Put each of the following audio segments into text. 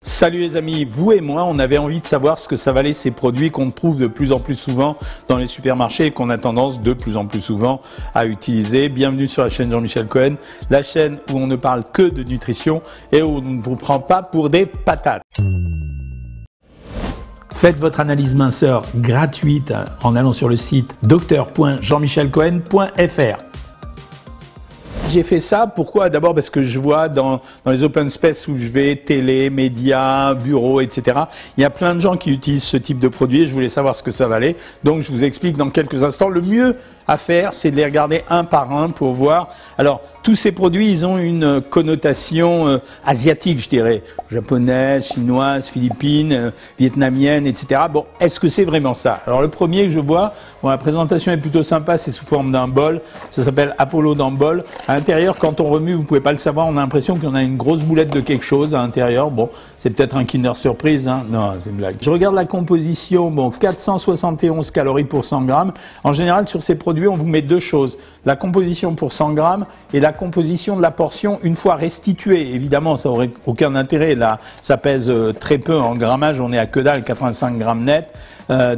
Salut les amis, vous et moi, on avait envie de savoir ce que ça valait ces produits qu'on trouve de plus en plus souvent dans les supermarchés et qu'on a tendance de plus en plus souvent à utiliser. Bienvenue sur la chaîne Jean-Michel Cohen, la chaîne où on ne parle que de nutrition et où on ne vous prend pas pour des patates. Faites votre analyse minceur gratuite en allant sur le site docteur.jeanmichelcohen.fr. J'ai fait ça, pourquoi? D'abord parce que je vois dans les open space où je vais, télé, médias, bureaux, etc. Il y a plein de gens qui utilisent ce type de produit et je voulais savoir ce que ça valait. Donc je vous explique dans quelques instants. Le mieux à faire, c'est de les regarder un par un pour voir. Alors, tous ces produits, ils ont une connotation asiatique, je dirais. Japonaise, chinoise, philippine, vietnamienne, etc. Bon, est-ce que c'est vraiment ça? Alors, le premier que je vois, bon, la présentation est plutôt sympa, c'est sous forme d'un bol. Ça s'appelle Apollo dans bol. À l'intérieur, quand on remue, vous pouvez pas le savoir, on a l'impression qu'on a une grosse boulette de quelque chose à l'intérieur. Bon, c'est peut-être un Kinder Surprise, hein? Non, c'est une blague. Je regarde la composition, bon, 471 calories pour 100 grammes. En général, sur ces produits, on vous met deux choses. La composition pour 100 grammes et la composition de la portion une fois restituée. Évidemment, ça aurait aucun intérêt. Là, ça pèse très peu en grammage. On est à que dalle, 85 grammes net. Et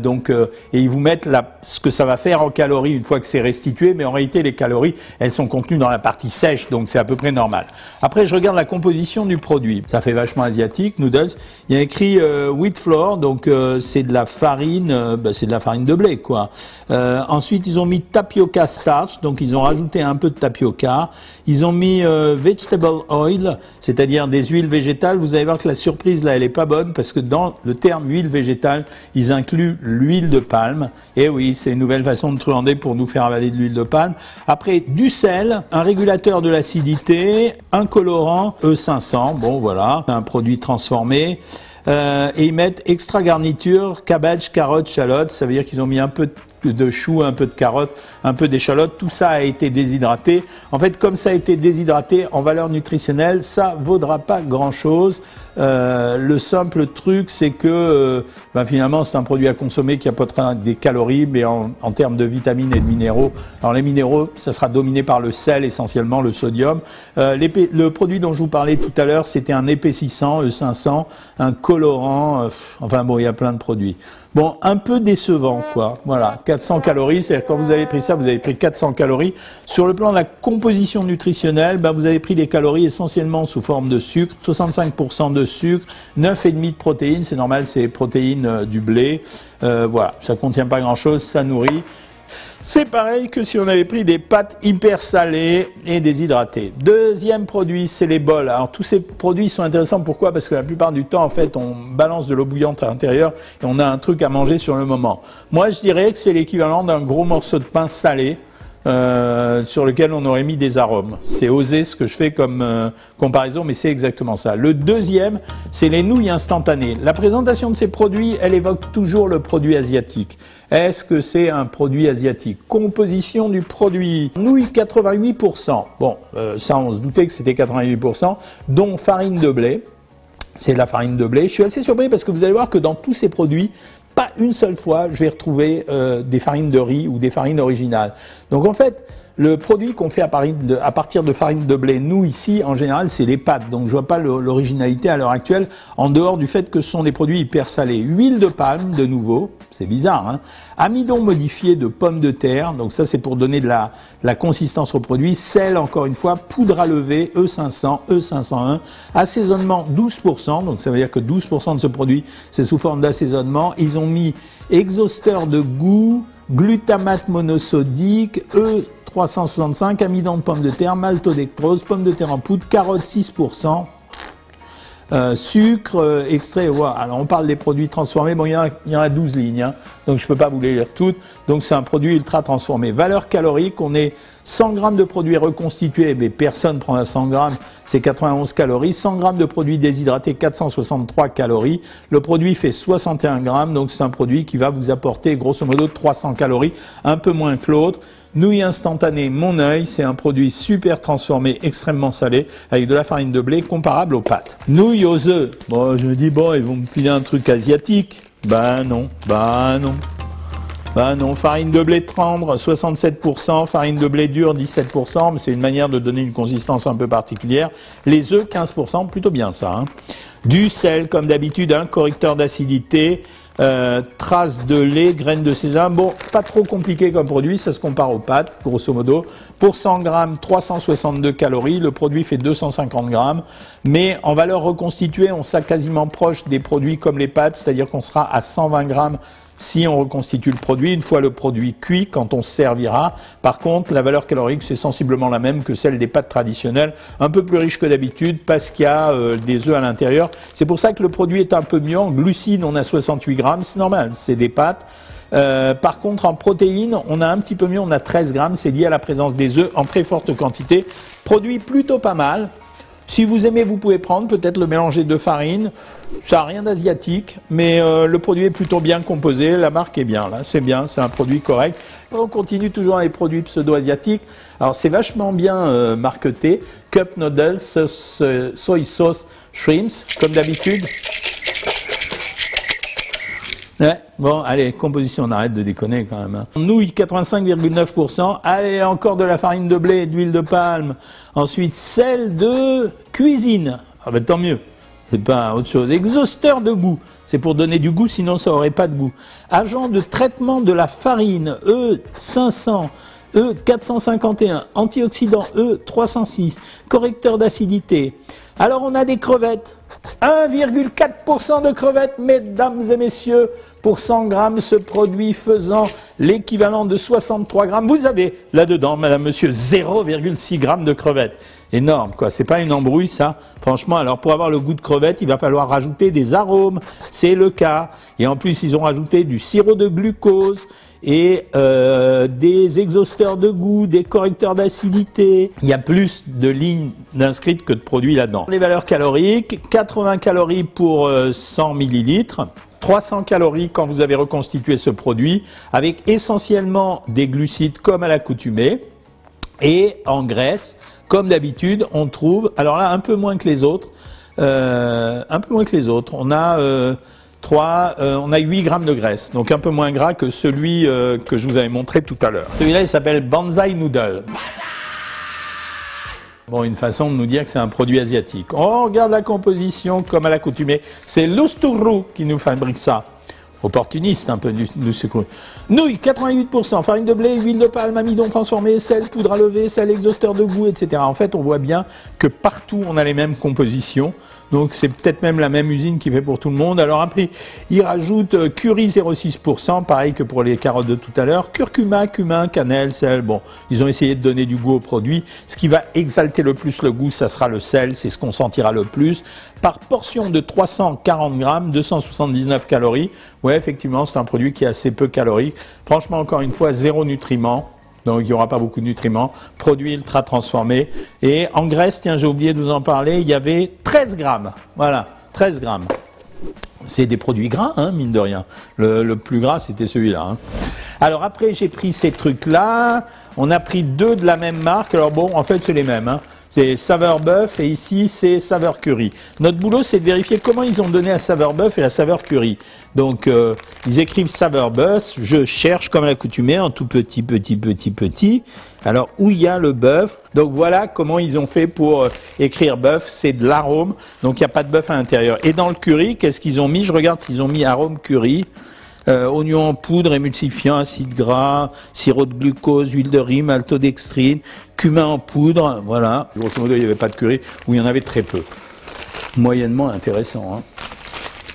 ils vous mettent ce que ça va faire en calories une fois que c'est restitué. Mais en réalité, les calories, elles sont contenues dans la partie sèche. Donc, c'est à peu près normal. Après, je regarde la composition du produit. Ça fait vachement asiatique, noodles. Il y a écrit wheat flour. Donc, c'est de la farine, c'est de la farine de blé, quoi. Ensuite, ils ont mis tapioca starch. Donc, ils ont rajouté un peu de tapioca. Ils ont mis vegetable oil, c'est-à-dire des huiles végétales. Vous allez voir que la surprise, là, elle est pas bonne parce que dans le terme huile végétale, ils incluent l'huile de palme. Et oui, c'est une nouvelle façon de truander pour nous faire avaler de l'huile de palme. Après, du sel, un régulateur de l'acidité, un colorant E500. Bon, voilà, un produit transformé. Et ils mettent extra garniture, cabbage, carottes, chalottes. Ça veut dire qu'ils ont mis un peu de choux, un peu de carottes, un peu d'échalotes. Tout ça a été déshydraté. En fait, comme ça a été déshydraté en valeur nutritionnelle, ça vaudra pas grand-chose. Le simple truc, c'est que finalement, c'est un produit à consommer qui apportera des calories, mais en termes de vitamines et de minéraux. Alors les minéraux, ça sera dominé par le sel, essentiellement le sodium. Le produit dont je vous parlais tout à l'heure, c'était un épaississant, E500, un colorant. Enfin bon, il y a plein de produits. Bon, un peu décevant, quoi. Voilà, 400 calories, c'est-à-dire quand vous avez pris ça, vous avez pris 400 calories. Sur le plan de la composition nutritionnelle, vous avez pris des calories essentiellement sous forme de sucre, 65% de sucre, 9,5 de protéines, c'est normal, c'est les protéines du blé. Voilà, ça contient pas grand-chose, ça nourrit. C'est pareil que si on avait pris des pâtes hyper salées et déshydratées. Deuxième produit, c'est les bols. Alors tous ces produits sont intéressants, pourquoi? Parce que la plupart du temps, en fait, on balance de l'eau bouillante à l'intérieur et on a un truc à manger sur le moment. Moi, je dirais que c'est l'équivalent d'un gros morceau de pain salé sur lequel on aurait mis des arômes. C'est osé ce que je fais comme comparaison, mais c'est exactement ça. Le deuxième, c'est les nouilles instantanées. La présentation de ces produits, elle évoque toujours le produit asiatique. Est-ce que c'est un produit asiatique? Composition du produit. Nouilles 88%. Bon, ça on se doutait que c'était 88%, dont farine de blé. C'est de la farine de blé. Je suis assez surpris parce que vous allez voir que dans tous ces produits, pas une seule fois, je vais retrouver des farines de riz ou des farines originales. Donc en fait, le produit qu'on fait à partir de farine de blé, nous ici, en général, c'est les pâtes. Donc je vois pas l'originalité à l'heure actuelle, en dehors du fait que ce sont des produits hyper salés. Huile de palme, de nouveau, c'est bizarre, hein. Amidon modifié de pommes de terre, donc ça c'est pour donner de la consistance au produit. Sel, encore une fois, poudre à lever, E500, E501. Assaisonnement 12%, donc ça veut dire que 12% de ce produit, c'est sous forme d'assaisonnement. Ils ont mis exhausteur de goût, glutamate monosodique, E365, amidon de pommes de terre, maltodextrose, pommes de terre en poudre, carottes 6%, sucre, extrait. Voilà. Alors on parle des produits transformés, bon il y en a 12 lignes, hein, donc je peux pas vous les lire toutes. Donc c'est un produit ultra transformé. Valeur calorique, on est 100 grammes de produits reconstitués, mais personne prend à 100 grammes, c'est 91 calories. 100 grammes de produits déshydratés, 463 calories. Le produit fait 61 grammes, donc c'est un produit qui va vous apporter grosso modo 300 calories, un peu moins que l'autre. Nouilles instantanées, mon œil, c'est un produit super transformé, extrêmement salé, avec de la farine de blé comparable aux pâtes. Nouilles aux œufs, bon, je me dis, bon, ils vont me filer un truc asiatique. Ben non. Non, farine de blé tendre, 67%, farine de blé dur, 17%, mais c'est une manière de donner une consistance un peu particulière. Les œufs, 15%, plutôt bien ça, hein. Du sel, comme d'habitude, un correcteur d'acidité, traces de lait, graines de sésame. Bon, pas trop compliqué comme produit, ça se compare aux pâtes, grosso modo. Pour 100 grammes, 362 calories, le produit fait 250 grammes. Mais en valeur reconstituée, on sera quasiment proche des produits comme les pâtes, c'est-à-dire qu'on sera à 120 grammes si on reconstitue le produit, une fois le produit cuit, quand on se servira. Par contre, la valeur calorique, c'est sensiblement la même que celle des pâtes traditionnelles, un peu plus riche que d'habitude parce qu'il y a des œufs à l'intérieur. C'est pour ça que le produit est un peu mieux. En glucides, on a 68 grammes, c'est normal, c'est des pâtes. Par contre, en protéines, on a un petit peu mieux, on a 13 grammes, c'est lié à la présence des œufs en très forte quantité. Produit plutôt pas mal. Si vous aimez, vous pouvez prendre, peut-être le mélanger de farine. Ça n'a rien d'asiatique, mais le produit est plutôt bien composé. La marque est bien, là, c'est bien, c'est un produit correct. On continue toujours avec les produits pseudo-asiatiques. Alors, c'est vachement bien marketé. Cup Noodles, soy sauce, shrimps, comme d'habitude. Ouais, bon, allez, composition, on arrête de déconner quand même. Hein. Nouilles, 85,9%. Allez, encore de la farine de blé et d'huile de palme. Ensuite, sel de cuisine. Ah ben tant mieux, c'est pas autre chose. Exhausteur de goût, c'est pour donner du goût, sinon ça aurait pas de goût. Agent de traitement de la farine, E500. E451, antioxydant E306, correcteur d'acidité. Alors on a des crevettes, 1,4% de crevettes, mesdames et messieurs, pour 100 grammes, ce produit faisant l'équivalent de 63 grammes. Vous avez là-dedans, madame, monsieur, 0,6 grammes de crevettes. Énorme, quoi. C'est pas une embrouille, ça. Franchement, alors pour avoir le goût de crevette, il va falloir rajouter des arômes. C'est le cas. Et en plus, ils ont rajouté du sirop de glucose et des exhausteurs de goût, des correcteurs d'acidité. Il y a plus de lignes inscrites que de produits là-dedans. Les valeurs caloriques, 80 calories pour 100 millilitres. 300 calories quand vous avez reconstitué ce produit, avec essentiellement des glucides comme à l'accoutumée. Et en graisse, comme d'habitude, on trouve, alors là un peu moins que les autres, on a 8 grammes de graisse, donc un peu moins gras que celui que je vous avais montré tout à l'heure. Celui-là, il s'appelle Banzai Noodle. Bon, une façon de nous dire que c'est un produit asiatique. On regarde la composition comme à l'accoutumée. C'est l'Usturu qui nous fabrique ça. Opportuniste un peu du sucre. Nouilles, 88%, farine de blé, huile de palme, amidon transformé, sel, poudre à lever, sel, exhausteur de goût, etc. En fait, on voit bien que partout, on a les mêmes compositions. Donc, c'est peut-être même la même usine qui fait pour tout le monde. Alors après, ils rajoutent curry 0,6%, pareil que pour les carottes de tout à l'heure. Curcuma, cumin, cannelle, sel. Bon, ils ont essayé de donner du goût au produit. Ce qui va exalter le plus le goût, ça sera le sel. C'est ce qu'on sentira le plus. Par portion de 340 grammes, 279 calories. Ouais, effectivement, c'est un produit qui est assez peu calorique. Franchement, encore une fois, zéro nutriments. Donc, il n'y aura pas beaucoup de nutriments. Produit ultra transformé. Et en graisse, tiens, j'ai oublié de vous en parler, il y avait 13 grammes. Voilà, 13 grammes. C'est des produits gras, hein, mine de rien. Le plus gras, c'était celui-là. Hein. Alors, après, j'ai pris ces trucs-là. On a pris deux de la même marque. Alors, bon, en fait, c'est les mêmes. Hein. C'est saveur bœuf et ici c'est saveur curry. Notre boulot c'est de vérifier comment ils ont donné la saveur bœuf et la saveur curry. Donc ils écrivent saveur bœuf, je cherche comme à l'accoutumée en tout petit. Alors où il y a le bœuf, donc voilà comment ils ont fait pour écrire bœuf, c'est de l'arôme, donc il n'y a pas de bœuf à l'intérieur. Et dans le curry, qu'est-ce qu'ils ont mis? Je regarde s'ils ont mis arôme curry. Oignons en poudre, émulsifiant, acide gras, sirop de glucose, huile de riz, maltodextrine, cumin en poudre, voilà. Grosso modo, il n'y avait pas de curry, ou il y en avait très peu. Moyennement intéressant. Hein.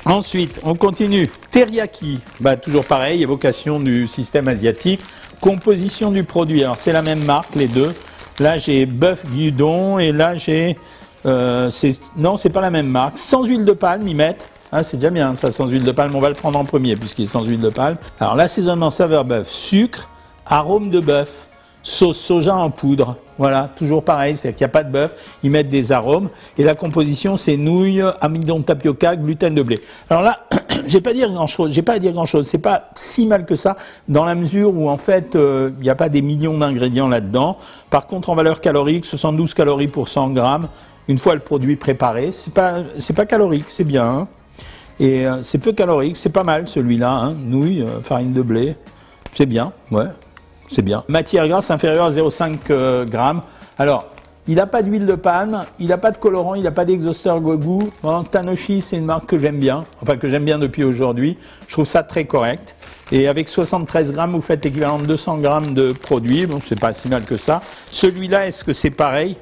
Ensuite, on continue. Teriyaki, bah, toujours pareil, évocation du système asiatique. Composition du produit, alors c'est la même marque, les deux. Là, j'ai bœuf guidon, et là, j'ai... non, c'est pas la même marque. Sans huile de palme, ils mettent. Ah, c'est déjà bien, ça, sans huile de palme. On va le prendre en premier, puisqu'il est sans huile de palme. Alors, l'assaisonnement saveur bœuf, sucre, arôme de bœuf, sauce soja en poudre. Voilà, toujours pareil, c'est-à-dire qu'il n'y a pas de bœuf. Ils mettent des arômes. Et la composition, c'est nouilles, amidon de tapioca, gluten de blé. Alors là, j'ai pas à dire grand-chose. C'est pas si mal que ça, dans la mesure où, en fait, il n'y a pas des millions d'ingrédients là-dedans. Par contre, en valeur calorique, 72 calories pour 100 grammes. Une fois le produit préparé, c'est pas calorique, c'est bien. Hein. Et c'est peu calorique, c'est pas mal celui-là, hein. Nouilles, farine de blé, c'est bien, ouais, c'est bien. Matière grasse inférieure à 0,5 grammes. Alors, Il n'a pas d'huile de palme, il n'a pas de colorant, il n'a pas d'exhausteur goût. Bon, Tanoshi, c'est une marque que j'aime bien, enfin que j'aime bien depuis aujourd'hui. Je trouve ça très correct. Et avec 73 grammes, vous faites l'équivalent de 200 grammes de produit. Bon, c'est pas si mal que ça. Celui-là, est-ce que c'est pareil?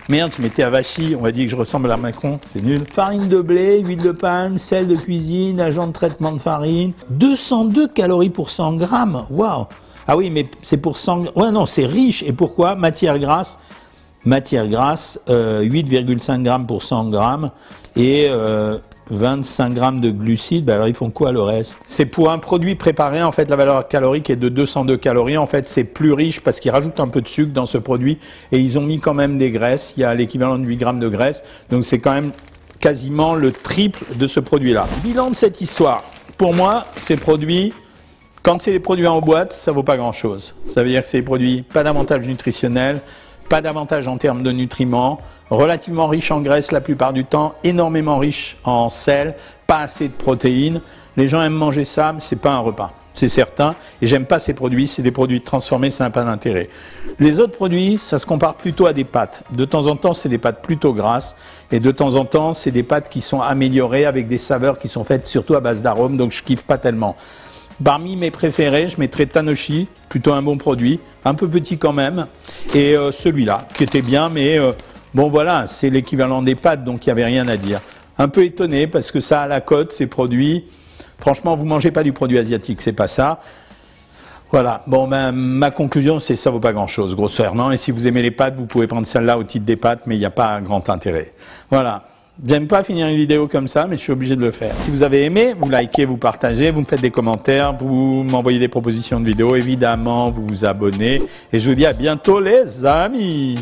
Merde, je m'étais avachi, on va dire que je ressemble à Macron, c'est nul. Farine de blé, huile de palme, sel de cuisine, agent de traitement de farine. 202 calories pour 100 grammes, waouh! Ah oui, mais c'est pour 100 grammes. Ouais, non, c'est riche. Et pourquoi? Matière grasse, 8,5 grammes pour 100 grammes et 25 grammes de glucides. Ben alors ils font quoi le reste? C'est pour un produit préparé, en fait la valeur calorique est de 202 calories. En fait c'est plus riche parce qu'ils rajoutent un peu de sucre dans ce produit et ils ont mis quand même des graisses. Il y a l'équivalent de 8 grammes de graisse. Donc c'est quand même quasiment le triple de ce produit-là. Bilan de cette histoire. Pour moi, ces produits, quand c'est des produits en boîte, ça vaut pas grand-chose. Ça veut dire que c'est des produits pas d'avantage nutritionnel, pas d'avantage en termes de nutriments, relativement riches en graisse la plupart du temps, énormément riches en sel, pas assez de protéines. Les gens aiment manger ça, mais c'est pas un repas, c'est certain. Et j'aime pas ces produits, c'est des produits transformés, ça n'a pas d'intérêt. Les autres produits, ça se compare plutôt à des pâtes. De temps en temps, c'est des pâtes plutôt grasses, et de temps en temps, c'est des pâtes qui sont améliorées avec des saveurs qui sont faites surtout à base d'arômes, donc je kiffe pas tellement. Parmi mes préférés, je mettrais Tanoshi, plutôt un bon produit, un peu petit quand même, et celui-là, qui était bien, mais bon voilà, c'est l'équivalent des pâtes, donc il n'y avait rien à dire. Un peu étonné, parce que ça a la cote, ces produits, franchement, vous ne mangez pas du produit asiatique, c'est pas ça. Voilà, bon, ben, ma conclusion, c'est que ça vaut pas grand-chose, grossièrement, et si vous aimez les pâtes, vous pouvez prendre celle-là au titre des pâtes, mais il n'y a pas grand intérêt. Voilà. J'aime pas finir une vidéo comme ça, mais je suis obligé de le faire. Si vous avez aimé, vous likez, vous partagez, vous me faites des commentaires, vous m'envoyez des propositions de vidéos, évidemment, vous vous abonnez. Et je vous dis à bientôt les amis!